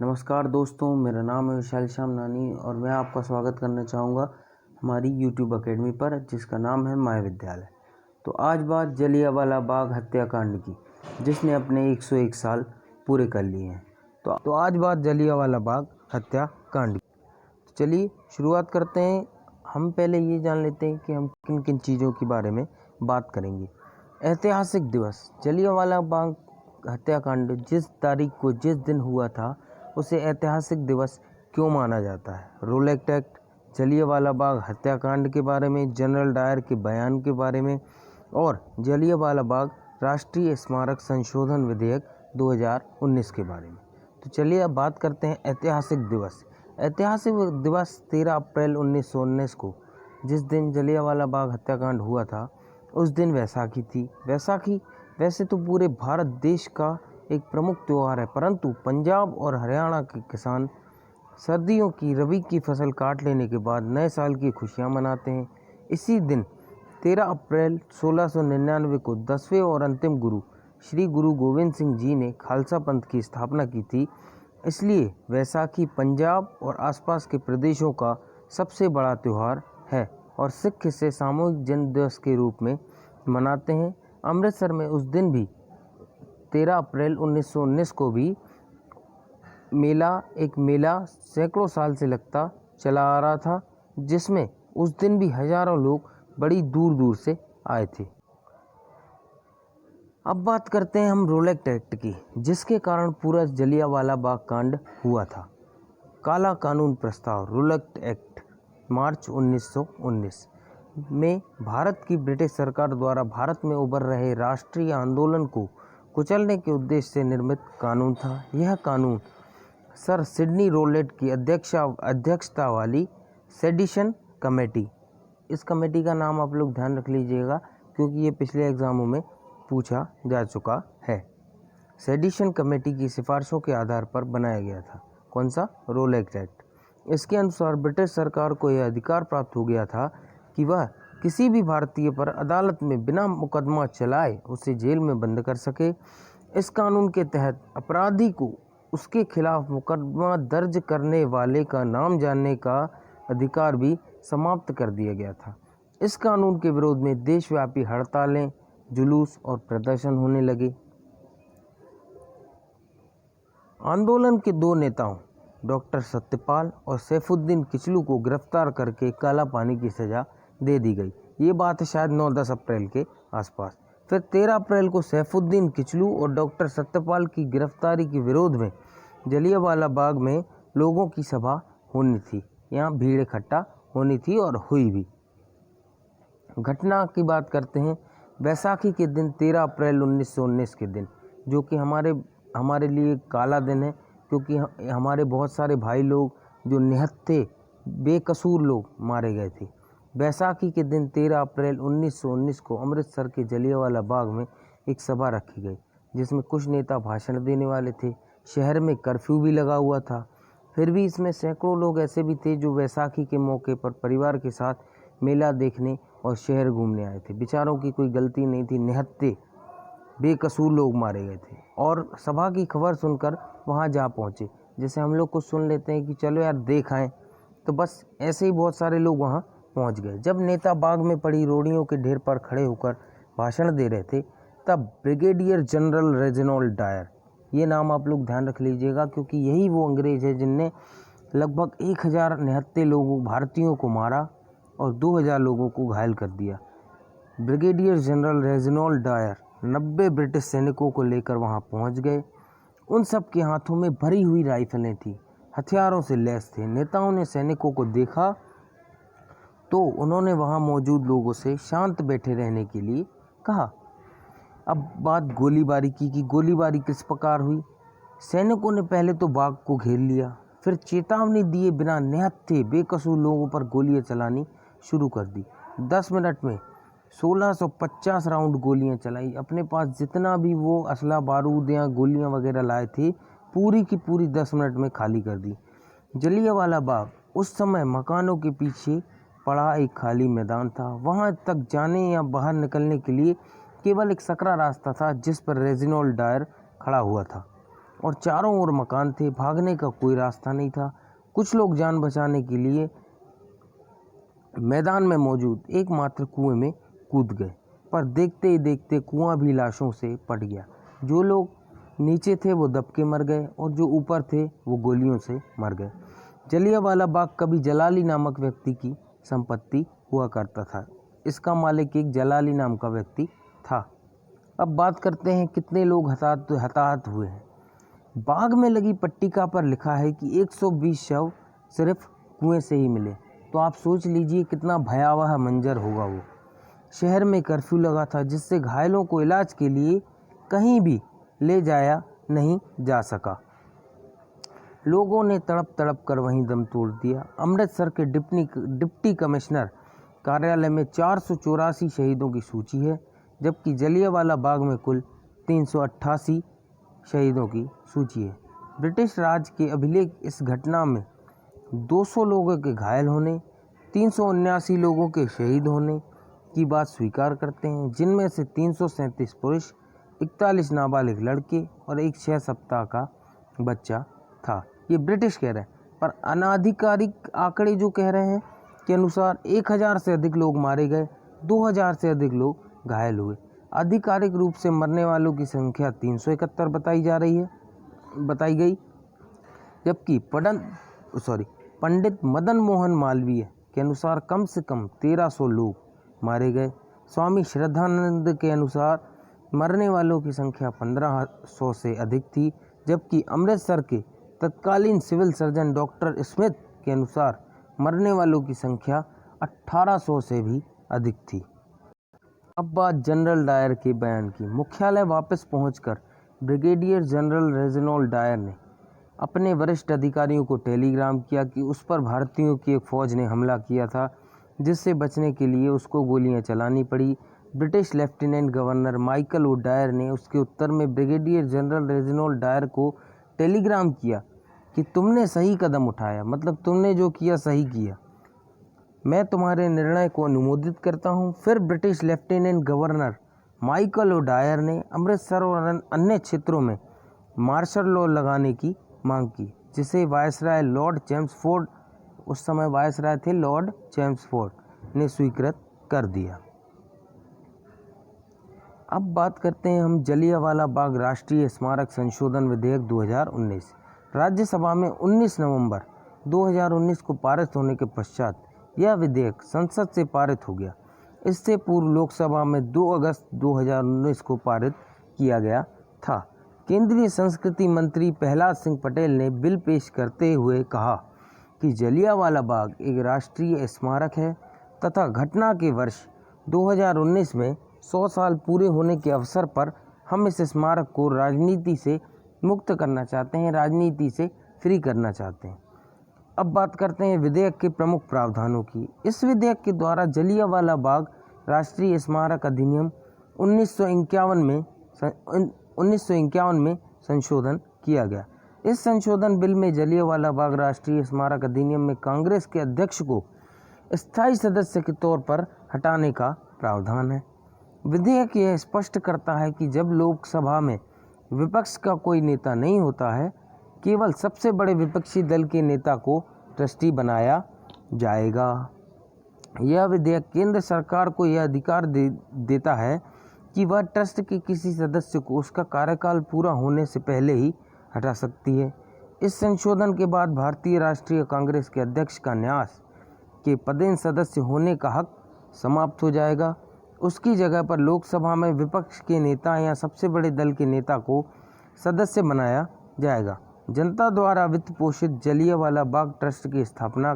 नमस्कार दोस्तों, मेरा नाम है विशाल शामनानी और मैं आपका स्वागत करना चाहूँगा हमारी यूट्यूब अकेडमी पर, जिसका नाम है माय विद्यालय। तो आज बात जलियांवाला बाग हत्याकांड की, जिसने अपने 101 साल पूरे कर लिए हैं। तो आज बात जलियांवाला बाग हत्याकांड की। तो चलिए शुरुआत करते हैं। हम पहले ये जान लेते हैं कि हम किन किन चीज़ों के बारे में बात करेंगे। ऐतिहासिक दिवस। जलियांवाला बाग हत्याकांड जिस तारीख को जिस दिन हुआ था उसे ऐतिहासिक दिवस क्यों माना जाता है। रोलेक्ट एक्ट, जलियांवाला बाग हत्याकांड के बारे में, जनरल डायर के बयान के बारे में और जलियांवाला बाग राष्ट्रीय स्मारक संशोधन विधेयक 2019 के बारे में। तो चलिए अब बात करते हैं ऐतिहासिक दिवस। ऐतिहासिक दिवस 13 अप्रैल 1919 को, जिस दिन जलियांवाला बाग हत्याकांड हुआ था, उस दिन वैसाखी थी। वैसाखी वैसे तो पूरे भारत देश का एक प्रमुख त्यौहार है, परंतु पंजाब और हरियाणा के किसान सर्दियों की रबी की फसल काट लेने के बाद नए साल की खुशियां मनाते हैं। इसी दिन 13 अप्रैल 1699 को 10वें और अंतिम गुरु श्री गुरु गोविंद सिंह जी ने खालसा पंथ की स्थापना की थी। इसलिए वैसाखी पंजाब और आसपास के प्रदेशों का सबसे बड़ा त्यौहार है और सिख इसे सामूहिक जन्म दिवस के रूप में मनाते हैं। अमृतसर में उस दिन भी 13 अप्रैल 1919 को भी एक मेला सैकड़ों साल से लगता चला आ रहा था, जिसमें उस दिन भी हजारों लोग बड़ी दूर दूर से आए थे। अब बात करते हैं हम रोलेक्ट एक्ट की, जिसके कारण पूरा जलियांवाला बाग कांड हुआ था। काला कानून प्रस्ताव रोलेक्ट एक्ट मार्च 1919 में भारत की ब्रिटिश सरकार द्वारा भारत में उभर रहे राष्ट्रीय आंदोलन को कुचलने के उद्देश्य से निर्मित कानून था। यह कानून सर सिडनी रोलेट की अध्यक्षता वाली सेडिशन कमेटी, इस कमेटी का नाम आप लोग ध्यान रख लीजिएगा क्योंकि ये पिछले एग्जामों में पूछा जा चुका है। सेडिशन कमेटी की सिफारिशों के आधार पर बनाया गया था। कौन सा? रोलेक्ट एक्ट। इसके अनुसार ब्रिटिश सरकार को यह अधिकार प्राप्त हो गया था कि वह किसी भी भारतीय पर अदालत में बिना मुकदमा चलाए उसे जेल में बंद कर सके। इस कानून के तहत अपराधी को उसके खिलाफ मुकदमा दर्ज करने वाले का नाम जानने का अधिकार भी समाप्त कर दिया गया था। इस कानून के विरोध में देशव्यापी हड़तालें, जुलूस और प्रदर्शन होने लगे। आंदोलन के दो नेताओं डॉक्टर सत्यपाल और सैफुद्दीन किचलू को गिरफ्तार करके काला पानी की सजा दे दी गई। ये बात है शायद 9-10 अप्रैल के आसपास। फिर 13 अप्रैल को सैफुद्दीन किचलू और डॉक्टर सत्यपाल की गिरफ्तारी के विरोध में जलियांवाला बाग में लोगों की सभा होनी थी। यहाँ भीड़ इकट्ठा होनी थी और हुई भी। घटना की बात करते हैं। वैसाखी के दिन 13 अप्रैल 1919 के दिन, जो कि हमारे लिए काला दिन है, क्योंकि हमारे बहुत सारे भाई लोग जो निहत्थे बेकसूर लोग मारे गए थे। वैसाखी के दिन 13 अप्रैल 1919 को अमृतसर के जलियांवाला बाग में एक सभा रखी गई, जिसमें कुछ नेता भाषण देने वाले थे। शहर में कर्फ्यू भी लगा हुआ था। फिर भी इसमें सैकड़ों लोग ऐसे भी थे जो वैसाखी के मौके पर परिवार के साथ मेला देखने और शहर घूमने आए थे। बेचारों की कोई गलती नहीं थी, निहत्थे बेकसूर लोग मारे गए थे और सभा की खबर सुनकर वहां जा पहुंचे। जैसे हम लोग कुछ सुन लेते हैं कि चलो यार देख आएं, तो बस ऐसे ही बहुत सारे लोग वहां पहुंच गए। जब नेता बाग में पड़ी रोड़ियों के ढेर पर खड़े होकर भाषण दे रहे थे, तब ब्रिगेडियर जनरल रेजिनॉल्ड डायर, ये नाम आप लोग ध्यान रख लीजिएगा क्योंकि यही वो अंग्रेज है जिनने लगभग 1000 निहत्थे लोगों भारतीयों को मारा और 2000 लोगों को घायल कर दिया। Brigadier general Reginald Dyer 90 British सैनिकों को लेकर वहां पहुंच गए। उन सब के हाथों में भरी हुई राइफलें थी, हथियारों से लैस थे। नेताओं ने सैनिकों को देखा तो उन्होंने वहां मौजूद लोगों से शांत बैठे रहने के लिए कहा। अब बात गोलीबारी की कि गोलीबारी किस प्रकार हुई। सैनिकों ने पहले तो बाग को घेर लिया, फिर चेतावनी दिए बिना निहत्थे बेकसूर लोगों पर गोलियां चलानी शुरू कर दी। 10 मिनट में 1650 राउंड गोलियां चलाई। अपने पास जितना भी वो असला बारूद या गोलियां वगैरह लाए थे, पूरी की पूरी 10 मिनट में खाली कर दी। जलियांवाला बाग उस समय मकानों के पीछे पड़ा एक खाली मैदान था। वहां तक जाने या बाहर निकलने के लिए केवल एक सकरा रास्ता था, जिस पर रेजिनॉल्ड डायर खड़ा हुआ था। और चारों ओर मकान थे। भागने का कोई रास्ता नहीं था। कुछ लोग जान बचाने के लिए मैदान में मौजूद एकमात्र कुएं में कूद गए, पर देखते ही देखते कुआं भी लाशों से पट गया। जो लोग नीचे थे वो दबके मर गए और जो ऊपर थे वो गोलियों से मर गए। जलियांवाला बाग कभी जलाली नामक व्यक्ति की संपत्ति हुआ करता था। इसका मालिक एक जलाली नाम का व्यक्ति था। अब बात करते हैं कितने लोग हताहत हुए हैं। बाग में लगी पट्टिका पर लिखा है कि 120 शव सिर्फ कुएं से ही मिले। तो आप सोच लीजिए कितना भयावह मंजर होगा वो। शहर में कर्फ्यू लगा था, जिससे घायलों को इलाज के लिए कहीं भी ले जाया नहीं जा सका। लोगों ने तड़प तड़प कर वहीं दम तोड़ दिया। अमृतसर के डिप्टी कमिश्नर कार्यालय में 484 शहीदों की सूची है, जबकि जलियांवाला बाग में कुल 388 शहीदों की सूची है। ब्रिटिश राज के अभिलेख इस घटना में 200 लोगों के घायल होने, 379 लोगों के शहीद होने की बात स्वीकार करते हैं, जिनमें से 337 पुरुष, 41 नाबालिग लड़के और एक 6 सप्ताह का बच्चा था। ये ब्रिटिश कह रहे हैं, पर अनाधिकारिक आंकड़े जो कह रहे हैं के अनुसार 1000 से अधिक लोग मारे गए, 2000 से अधिक लोग घायल हुए। आधिकारिक रूप से मरने वालों की संख्या 371 बताई गई, जबकि पंडित मदन मोहन मालवीय के अनुसार कम से कम 1300 लोग मारे गए। स्वामी श्रद्धानंद के अनुसार मरने वालों की संख्या 1500 से अधिक थी, जबकि अमृतसर के तत्कालीन सिविल सर्जन डॉक्टर स्मिथ के अनुसार मरने वालों की संख्या 1800 से भी अधिक थी। अब बात जनरल डायर के बयान की। मुख्यालय वापस पहुंचकर ब्रिगेडियर जनरल रेजिनॉल्ड डायर ने अपने वरिष्ठ अधिकारियों को टेलीग्राम किया कि उस पर भारतीयों की एक फ़ौज ने हमला किया था, जिससे बचने के लिए उसको गोलियां चलानी पड़ी। British lieutenant governor Michael O'Dwyer ने उसके उत्तर में ब्रिगेडियर जनरल रेजिनॉल्ड डायर को टेलीग्राम किया कि तुमने सही कदम उठाया, मतलब तुमने जो किया सही किया, मैं तुम्हारे निर्णय को अनुमोदित करता हूं। फिर British lieutenant governor Michael O'Dwyer ने अमृतसर और अन्य क्षेत्रों में मार्शल लॉ लगाने की मांग की, जिसे वायसराय लॉर्ड चेम्सफोर्ड, उस समय वायसराय थे लॉर्ड चेम्सफोर्ड, ने स्वीकृत कर दिया। अब बात करते हैं हम जलियांवाला बाग राष्ट्रीय स्मारक संशोधन विधेयक 2019। राज्यसभा में 19 नवंबर 2019 को पारित होने के पश्चात यह विधेयक संसद से पारित हो गया। इससे पूर्व लोकसभा में 2 अगस्त 2019 को पारित किया गया था। केंद्रीय संस्कृति मंत्री प्रहलाद सिंह पटेल ने बिल पेश करते हुए कहा कि जलियांवाला बाग एक राष्ट्रीय स्मारक है तथा घटना के वर्ष 2019 में 100 साल पूरे होने के अवसर पर हम इस स्मारक को राजनीति से मुक्त करना चाहते हैं, राजनीति से फ्री करना चाहते हैं। अब बात करते हैं विधेयक के प्रमुख प्रावधानों की। इस विधेयक के द्वारा जलियांवाला बाग राष्ट्रीय स्मारक अधिनियम 1951 में संशोधन किया गया। इस संशोधन बिल में जलियांवाला बाग राष्ट्रीय स्मारक अधिनियम में कांग्रेस के अध्यक्ष को स्थायी सदस्य के तौर पर हटाने का प्रावधान है। विधेयक यह स्पष्ट करता है कि जब लोकसभा में विपक्ष का कोई नेता नहीं होता है, केवल सबसे बड़े विपक्षी दल के नेता को ट्रस्टी बनाया जाएगा। यह विधेयक केंद्र सरकार को यह अधिकार देता है कि वह ट्रस्ट के किसी सदस्य को उसका कार्यकाल पूरा होने से पहले ही हटा सकती है। इस संशोधन के बाद भारतीय राष्ट्रीय कांग्रेस के अध्यक्ष का न्यास के पदेन सदस्य होने का हक समाप्त हो जाएगा। उसकी जगह पर लोकसभा में विपक्ष के नेता या सबसे बड़े दल के नेता को सदस्य बनाया जाएगा। जनता द्वारा वित्त पोषित जलियांवाला बाग ट्रस्ट की स्थापना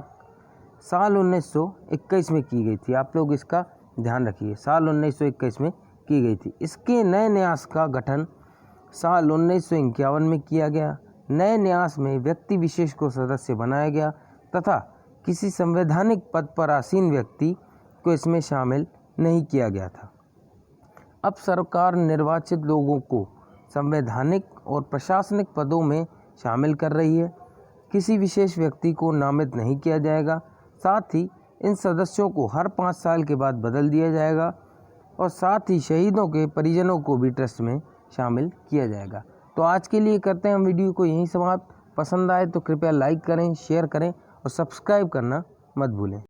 साल 1921 में की गई थी। आप लोग इसका ध्यान रखिए, साल 1921 में की गई थी। इसके नए न्यास का गठन साल 1951 में किया गया। नए न्यास में व्यक्ति विशेष को सदस्य बनाया गया तथा किसी संवैधानिक पद पर आसीन व्यक्ति को इसमें शामिल नहीं किया गया था। अब सरकार निर्वाचित लोगों को संवैधानिक और प्रशासनिक पदों में शामिल कर रही है। किसी विशेष व्यक्ति को नामित नहीं किया जाएगा। साथ ही इन सदस्यों को हर 5 साल के बाद बदल दिया जाएगा और साथ ही शहीदों के परिजनों को भी ट्रस्ट में शामिल किया जाएगा। तो आज के लिए करते हैं हम वीडियो को यहीं समाप्त। पसंद आए तो कृपया लाइक करें, शेयर करें और सब्सक्राइब करना मत भूलें।